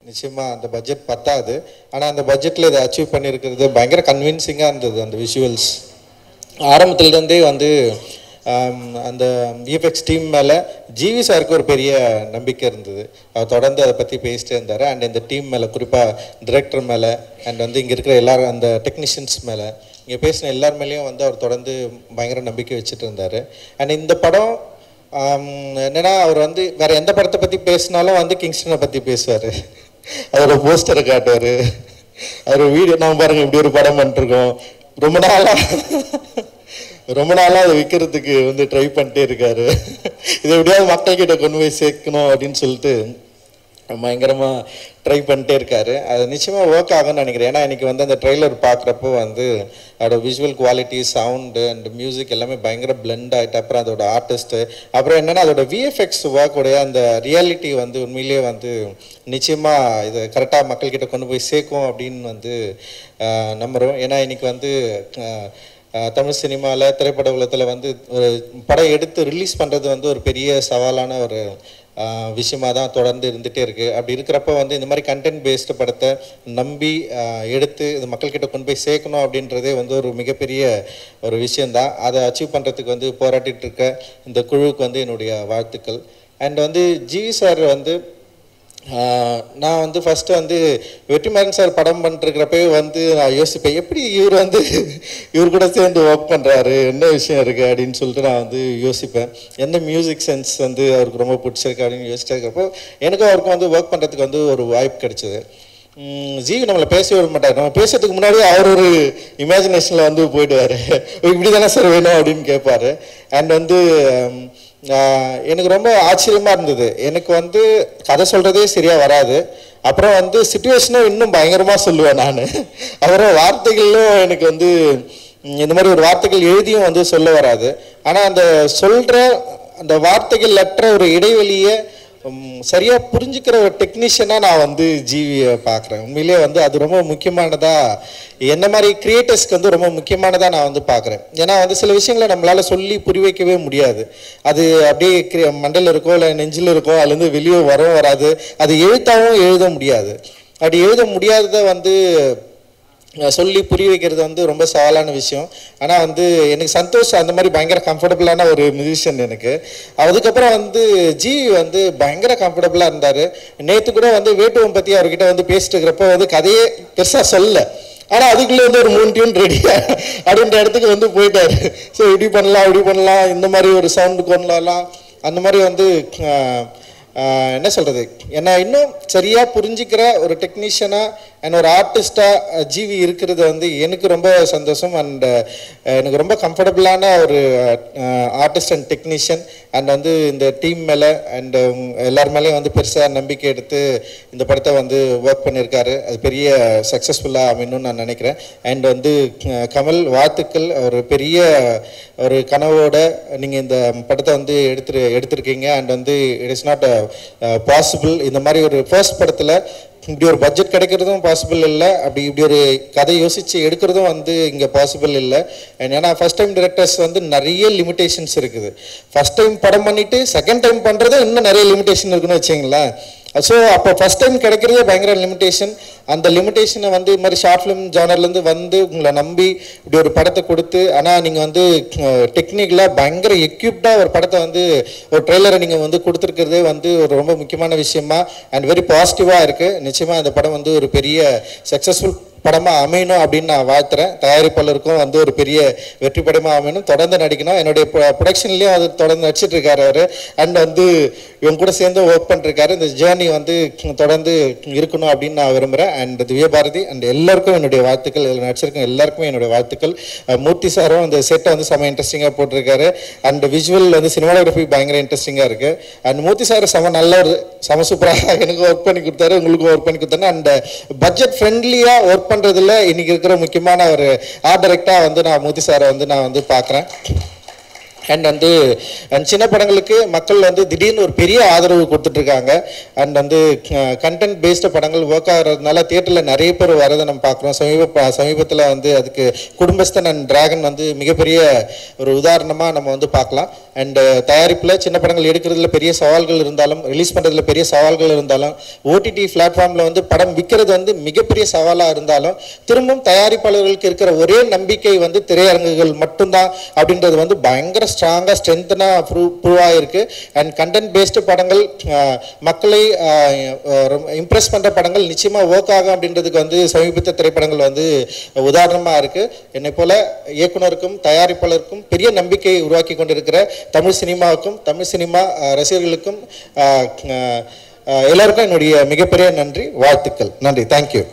நிச்சயமாக அந்த பட்ஜெட் பத்தாது. ஆனால் அந்த பட்ஜெட்டில் இதை அச்சீவ் பண்ணியிருக்கிறது பயங்கர கன்வின்சிங்காக இருந்தது. அந்த விஷுவல்ஸ் ஆரம்பத்துலேருந்தே வந்து அந்த விஎஃப்எக்ஸ் டீம் மேலே ஜிவி சாருக்கு ஒரு பெரிய நம்பிக்கை இருந்தது. அவர் தொடர்ந்து அதை பற்றி பேசிட்டே இருந்தார். அண்ட் இந்த டீம் மேலே, குறிப்பாக டிரெக்டர் மேலே, அண்ட் வந்து இங்கே இருக்கிற எல்லாரும் அந்த டெக்னீஷியன்ஸ் மேலே, இங்கே பேசின எல்லார் மேலேயும் வந்து அவர் தொடர்ந்து பயங்கர நம்பிக்கை வச்சுட்டு இருந்தார். அண்ட் இந்த படம் என்னென்னா, அவர் வந்து வேறு எந்த படத்தை பற்றி பேசினாலும் வந்து கிங்ஸ்டனை பற்றி பேசுவார். அதோட போஸ்டரை காட்டுவார். அவர் வீடியோ நம்ம பாருங்கள் இப்படி ஒரு படம் பண்ணிருக்கோம், ரொம்ப நாளாக அதை விற்கிறதுக்கு வந்து ட்ரை பண்ணிட்டே இருக்காரு. இதை எப்படியாவது மக்கள்கிட்ட கொண்டு போய் சேர்க்கணும் அப்படின்னு சொல்லிட்டு பயங்கரமாக ட்ரை பண்ணிட்டே இருக்காரு. அது நிச்சயமாக ஒர்க் ஆகும்னு நினைக்கிறேன். ஏன்னா இன்றைக்கி வந்து அந்த ட்ரெய்லர் பார்க்குறப்போ வந்து அதோட visual quality, sound and music எல்லாமே பயங்கர பிளெண்ட் ஆகிட்டு, அப்புறம் அதோட ஆர்டிஸ்ட்டு, அப்புறம் என்னென்னா அதோட விஎஃப்எக்ஸ் ஒர்க்குடைய அந்த ரியாலிட்டி வந்து உண்மையிலேயே வந்து நிச்சயமாக இதை கரெக்டாக மக்கள்கிட்ட கொண்டு போய் சேர்க்கும் அப்படின்னு வந்து நம்புகிறோம். ஏன்னா இன்றைக்கி வந்து தமிழ் சினிமாவில், திரைப்பட உலகத்தில் வந்து ஒரு படம் எடுத்து ரிலீஸ் பண்ணுறது வந்து ஒரு பெரிய சவாலான ஒரு விஷயமாக தான் தொடர்ந்து இருந்துகிட்டே இருக்குது. அப்படி இருக்கிறப்ப வந்து இந்த மாதிரி கண்டென்ட் பேஸ்டு படத்தை நம்பி எடுத்து இது மக்கள்கிட்ட கொண்டு போய் சேர்க்கணும் அப்படின்றதே வந்து ஒரு மிகப்பெரிய ஒரு விஷயந்தான். அதை அச்சீவ் பண்ணுறதுக்கு வந்து போராட்டிகிட்டு இருக்க இந்த குழுவுக்கு வந்து என்னுடைய வாழ்த்துக்கள். அண்ட் வந்து ஜிவி சார் வந்து நான் வந்து ஃபஸ்ட்டு வந்து வெற்றிமாறன் சார் படம் பண்ணிருக்கிறப்பவே வந்து நான் யோசிப்பேன், எப்படி இவர் கூட சேர்ந்து ஒர்க் பண்ணுறாரு, என்ன விஷயம் இருக்குது அப்படின்னு சொல்லிட்டு நான் வந்து யோசிப்பேன். எந்த மியூசிக் சென்ஸ் வந்து அவருக்கு ரொம்ப பிடிச்சிருக்கு அப்படின்னு யோசிச்சுட்டு இருக்கிறப்போ எனக்கும் அவருக்கும் வந்து ஒர்க் பண்ணுறதுக்கு வந்து ஒரு வாய்ப்பு கிடைச்சிது. ஜிவி நம்மளை பேச விட மாட்டார். நம்ம பேசுறதுக்கு முன்னாடி அவர் ஒரு இமேஜினேஷனில் வந்து போயிடுவார். இப்படி தானே சார் வேணும் அப்படின்னு கேட்பார். அண்ட் வந்து எனக்கு ரொம்ப ஆச்சரியமாக இருந்தது. எனக்கு வந்து கதை சொல்கிறதே சரியாக வராது. அப்புறம் வந்து சிச்சுவேஷனும் இன்னும் பயங்கரமாக சொல்லுவேன் நான். அப்புறம் வார்த்தைகளும் எனக்கு வந்து இந்த மாதிரி ஒரு வார்த்தைகள் எழுதியும் வந்து சொல்ல வராது. ஆனால் அந்த சொல்கிற அந்த வார்த்தைகள் அற்ற ஒரு இடைவெளியை சரியாக புரிஞ்சுக்கிற ஒரு டெக்னீஷியனாக நான் வந்து ஜிவியை பார்க்குறேன். உண்மையிலே வந்து அது ரொம்ப முக்கியமானதாக, என்ன மாதிரி கிரியேட்டர்ஸ்க்கு வந்து ரொம்ப முக்கியமானதாக நான் வந்து பார்க்குறேன். ஏன்னா வந்து சில விஷயங்களை நம்மளால் சொல்லி புரி வைக்கவே முடியாது. அது அப்படியே மண்டையில் இருக்கோ இல்லை நெஞ்சில் இருக்கோ, அதுலேருந்து வெளியே வரவும் வராது. அது எழுத்தாகவும் எழுத முடியாது. அப்படி எழுத முடியாததை வந்து சொல்லி புரிய வைக்கிறது வந்து ரொம்ப சவாலான விஷயம். ஆனால் வந்து எனக்கு சந்தோஷ் அந்த மாதிரி பயங்கர கம்ஃபர்டபுளான ஒரு மியூசிஷியன் எனக்கு. அதுக்கப்புறம் வந்து ஜிவி வந்து பயங்கர கம்ஃபர்டபுளாக இருந்தார். நேற்று கூட வந்து வேட்டுவம் பற்றி அவர்கிட்ட வந்து பேசிட்டு இருக்கிறப்போ வந்து கதையே பெருசாக சொல்லலை. ஆனால் அதுக்குள்ளே வந்து ஒரு 3 டியூன் ரெடியா அப்படின்ற இடத்துக்கு வந்து போயிட்டார். ஸோ இப்படி பண்ணலாம், இந்த மாதிரி ஒரு சவுண்டு கொண்டலாம், அந்த மாதிரி வந்து என்ன சொல்கிறது, என்னை இன்னும் சரியாக புரிஞ்சிக்கிற ஒரு டெக்னீஷியனாக அண்ட் ஒரு ஆர்டிஸ்டாக ஜிவி இருக்கிறது வந்து எனக்கு ரொம்ப சந்தோஷம். அண்ட் எனக்கு ரொம்ப கம்ஃபர்டபுளான ஒரு ஆர்டிஸ்ட் அண்ட் டெக்னீஷியன். அண்ட் வந்து இந்த டீம் மேலே அண்ட் எல்லார் மேலேயும் வந்து பெருசாக நம்பிக்கை எடுத்து இந்த படத்தை வந்து ஒர்க் பண்ணியிருக்காரு. அது பெரிய சக்ஸஸ்ஃபுல்லாக அமையணும்னு நான் நினைக்கிறேன். அண்ட் வந்து கமல், வாழ்த்துக்கள். ஒரு பெரிய ஒரு கனவோட நீங்கள் இந்த படத்தை வந்து எடுத்திருக்கீங்க. அண்ட் வந்து இட் இஸ் நாட் பாசிபிள். இந்த மாதிரி ஒரு ஃபர்ஸ்ட் படத்தில் இப்படி ஒரு பட்ஜெட் கிடைக்கிறதும் பாசிபிள் இல்லை, இப்படி ஒரு கதை யோசித்து எடுக்கிறதும் வந்து இங்கே பாசிபிள் இல்லை. ஏன்னா ஃபஸ்ட் டைம் டிரெக்டர்ஸ் வந்து நிறைய லிமிடேஷன்ஸ் இருக்குது. ஃபஸ்ட் டைம் படம் பண்ணிவிட்டு செகண்ட் டைம் பண்ணுறதும் இன்னும் நிறைய லிமிடேஷன் இருக்குன்னு வச்சிங்களேன். ஸோ அப்போ ஃபஸ்ட் டைம் கிடைக்கிறதே பயங்கர லிமிடேஷன். அந்த லிமிடேஷனை வந்து இது மாதிரி ஷார்ட் ஃபிலிம் ஜானர்லேருந்து வந்து உங்களை நம்பி இப்படி ஒரு படத்தை கொடுத்து, ஆனால் நீங்கள் வந்து டெக்னிக்கலாக பயங்கர எக்யூப்டாக ஒரு படத்தை வந்து ஒரு ட்ரெய்லரை நீங்கள் வந்து கொடுத்துருக்கிறதே வந்து ஒரு ரொம்ப முக்கியமான விஷயமா அண்ட் வெரி பாசிட்டிவாக இருக்குது. நிச்சயமாக இந்த படம் வந்து ஒரு பெரிய சக்ஸஸ்ஃபுல் படமாக அமையணும் அப்படின்னு நான் வாழ்த்துறேன். தயாரிப்பாளருக்கும் வந்து ஒரு பெரிய வெற்றி படமாக அமையணும், தொடர்ந்து நடிக்கணும். என்னுடைய ப்ரொடக்ஷன்லேயும் அது தொடர்ந்து நடிச்சிட்டு இருக்காரு அவர். அண்ட் வந்து இவங்க கூட சேர்ந்து ஒர்க் பண்ணிருக்காரு. இந்த ஜேர்னி வந்து தொடர்ந்து இருக்கணும் அப்படின்னு நான் விரும்புகிறேன். அண்ட் திவ்யபாரதி அண்ட் எல்லாருக்கும் என்னுடைய வாழ்த்துக்கள். இதில் நடிச்சிருக்கேன் எல்லாருக்குமே என்னுடைய வாழ்த்துக்கள். மூர்த்தி சாரும் அந்த செட்டை வந்து செம்ம இன்ட்ரெஸ்டிங்காக போட்டிருக்காரு. அண்ட் விஷுவல் வந்து சினிமாட்டோகிராஃபி பயங்கர இன்ட்ரெஸ்டிங்காக இருக்குது. அண்ட் மூர்த்தி சார் நல்ல ஒரு சூப்பராக எனக்கு ஒர்க் பண்ணி கொடுத்தாரு, உங்களுக்கும் ஒர்க் பண்ணி கொடுத்தாரு. அண்ட் பட்ஜெட் ஃப்ரெண்ட்லியாக ஒர்க் பண்ணுறதுல இன்னைக்கு இருக்கிற முக்கியமான ஒரு ஆர்ட் டைரக்டராக வந்து நான் மூர்த்தி சாரை வந்து நான் வந்து பார்க்குறேன். அண்ட் வந்து சின்ன படங்களுக்கு மக்கள் வந்து திடீர்னு ஒரு பெரிய ஆதரவு கொடுத்துட்ருக்காங்க. அண்ட் வந்து கண்டென்ட் பேஸ்டு படங்கள் ஒர்க் ஆகிறதுனால தியேட்டரில் நிறைய பேர் வரதை நம்ம பார்க்குறோம். சமீபத்தில் வந்து அதுக்கு குடும்பஸ்தன் அண்ட் டிராகன் வந்து மிகப்பெரிய ஒரு உதாரணமாக நம்ம வந்து பார்க்கலாம். அண்டு தயாரிப்பில் சின்ன படங்கள் எடுக்கிறதுல பெரிய சவால்கள் இருந்தாலும், ரிலீஸ் பண்ணுறதுல பெரிய சவால்கள் இருந்தாலும், ஓடிடி பிளாட்ஃபார்மில் வந்து படம் விற்கிறது வந்து மிகப்பெரிய சவாலாக இருந்தாலும், திரும்பவும் தயாரிப்பாளர்களுக்கு இருக்கிற ஒரே நம்பிக்கை வந்து திரையரங்குகள் மட்டும்தான் அப்படின்றது வந்து பயங்கர ஸ்ட்ராங்காக ஸ்ட்ரென்த்னாக ப்ரூவ் ஆகிருக்கு. அண்ட் கண்டென்ட் பேஸ்டு படங்கள் மக்களை இம்ப்ரெஸ் பண்ணுற படங்கள் நிச்சயமாக ஒர்க் ஆகும் அப்படின்றதுக்கு வந்து சமீபத்த திரைப்படங்கள் வந்து உதாரணமாக இருக்குது. என்னை போல் இயக்குனருக்கும் தயாரிப்பாளருக்கும் பெரிய நம்பிக்கையை உருவாக்கி கொண்டிருக்கிற தமிழ் சினிமாவுக்கும் தமிழ் சினிமா ரசிகர்களுக்கும் எல்லாருக்கும் என்னுடைய மிகப்பெரிய நன்றி, வாழ்த்துக்கள். நன்றி, தேங்க்யூ.